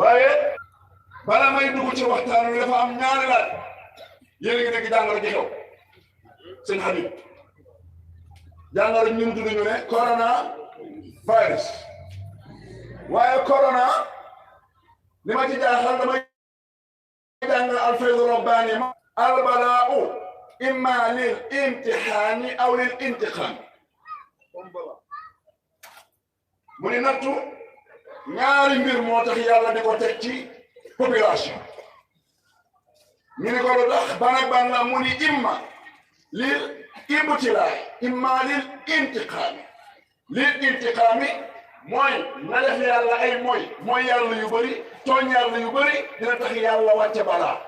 waaye bala may dugg ci waxtaan wi dafa am ñaari laaj yéen a ngi nekk jàngoro ji xew seen Habib jàngoro ji ñu tudd ñu ne corona virus waaye corona li ma ci jaaxal damay jàng alfaydu rabbaani albalaa'u imma lil imtixaani aw lil intiqaam mu ni nattu ñaari mbir moo tax yàlla di ko teg ci population ñu ni ko lu tax ban ak ban la mu ni imma lil ibtilaay imma lil intiqaami lil intiqaami mooy na def yàlla ay mooy yàlla yu bëri tooñ yàlla yu bëri dina tax yàlla wàcce balaa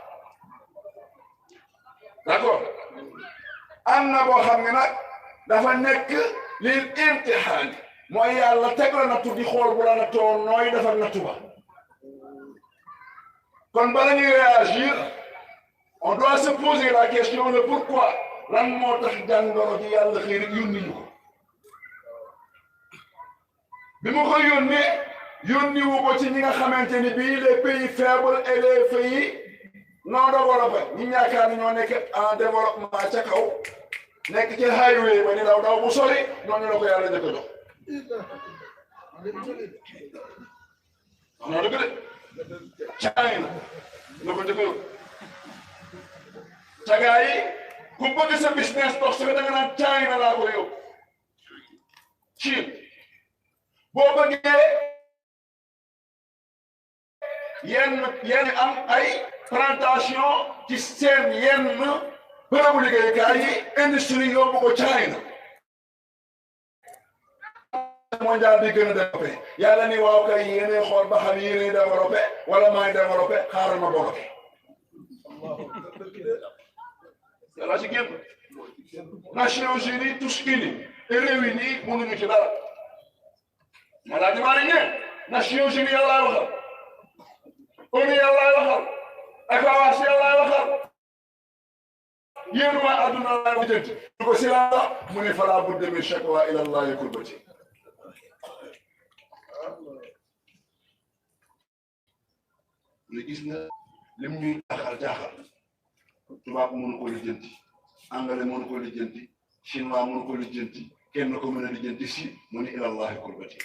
d'accord am na boo xam ne nag dafa nekk lil imtixaani mooy yàlla teg la nattu di xool bu la nattoo nooy defar nattu ba kon bala ñuy réagir on doit se poser la question de pourquoi lan moo tax jàngoro ji yàlla xëy rek yónni ñu ko bi mu ko yónni wu ko ci ñi nga xamante ni bii les pays faibles et les pays non développés ñi yaakaar ni ñoo nekk en développement ca kaw nekk ci highway ba ni daw bu sori ñooñu la ko yàlla njëkk a jox xanaa dëgg de China la ko njëkk a yóbbu cagaa yi ku bëgg sa business dox su da nga naan China laa ko yóbbu Chine boo bëggee yenn am ay plantation ci seen yenn bërëbu liggéeyukaay yi industrie yóbbu ko China mondial bi gën a développé yàlla ni waaw kay yéenay xool ba xam yéenay développé wala maay développé xaaral ma bloqué yàlla ci génn Nations Unies tous unis et réunis mënuñu ci dara ma laa dimaane ñe Nations Unies yàllaay waxal ONU yàllaay waxal ECOWAS yàllaay waxal yéen waa adduna laay wajjanti ñu ko si laa mu ne falaa budda min shakwa ila llahi kurbati ne gis nga lim ñuy jaaxal tubaab mënu ko lijjanti anglais mënu ko lijjanti chinois mënu ko lijjanti kenn ko mën a lijjanti si mu ne ila llahi kurbati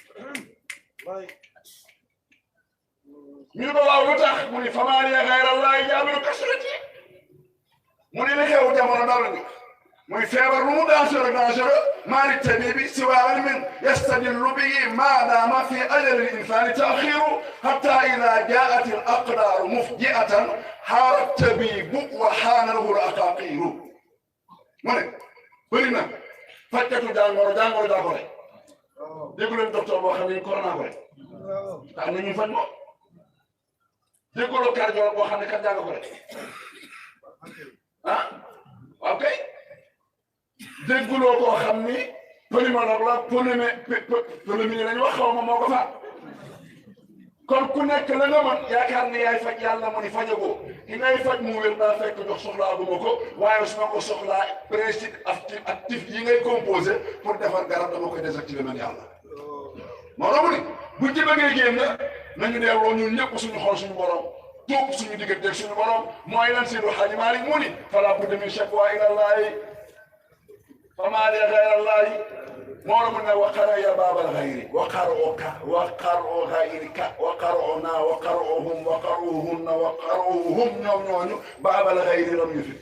ñu ne ko waaw lu tax mu ne famaa liya ghayra llahi jaabiru kasrati mu ne li xew jamono dal ni muy feebar lu mu dangereux maa li tabibi siwa ilmin yastadillu bihi ma dama fi ajali l-insani ta'khiru hatta idha ja'at al-aqdaru mufji'atan haara tabibu wa haana lahu al-aqaqiru mu ne bëri na fajkatu jàngoro daa ko rek déggu leen docteur boo xam ne corona ko rek am na ñu faj moom dégguloo cardiologue boo xam ne kat jàng ko rek ah waaw kay dégguloo koo xam ni pneumologue la pneumonie lañu wax xaw ma moo ko faat kon ku nekk la nga mën yaakaar ne yaay faj yàlla mu ni fajagoo ki ngay faj mu wér daa fekk jox soxlaa bu ma ko waaye su ma ko soxlaa principe actif yi ngay composé pour defar garab dama koy désactiver man yàlla moo tax mu ni buñ ci bëggee génn nañu delloo ñun ñëpp suñu xool suñu borom tuub suñu digganteeg suñu borom mooy lan Seydi Hadji Malick mu ni falaa budda min shakwa ila llahi famaa liya ghayra llahi moo la mun ne waqara ya baabal ghayri waqar'u ghayrika waqar'una waqar'uhum waqar'uhunna waqar'uhum ñoom ñooñu baabal ghayri lam ñu fi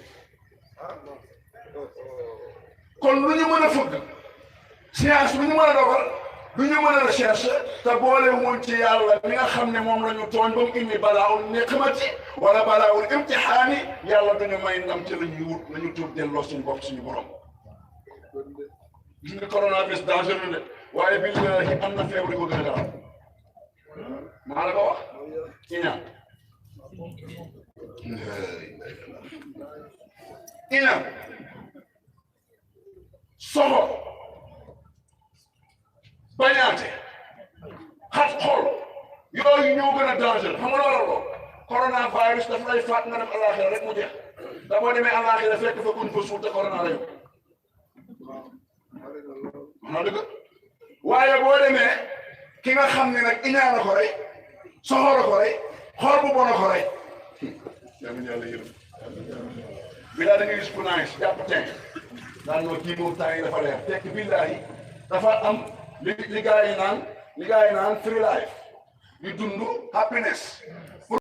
kon lu ñu mën a fëgg science lu ñu mën a dogal lu ñu mën a recherche te boole wuñ ci yàlla mi nga xam ne moom la ñu tooñ ba mu indi balaawul niqmati wala balaawul imtixaani yàlla duñu may ndam ci la ñuy wut nañu tuub delloo suñu bopp suñu borom gis nga coronavirus dangereux de waaye billahi am na feebar yu ko gën a garaaw maa la ko wax iñaan soxor bañaate xat xol yooyu ñoo gën a danger xam nga loolu coronavirus daf lay faat nga dem àllaaxira rek mu jeex da boo demee àllaaxira fekk fa kuñ fa suul te corona la yow man dëgg waaye boo demee ki nga xam ne nag iñaana ko rek soxora ko rek xool bu bon a ko rey yàlla yërëm bi laa da nga gis ku naaj jàpp teen daan noo kii moom temps yi dafa leer fekk billaahi dafa am li gaa yi naan free life ñu dund happiness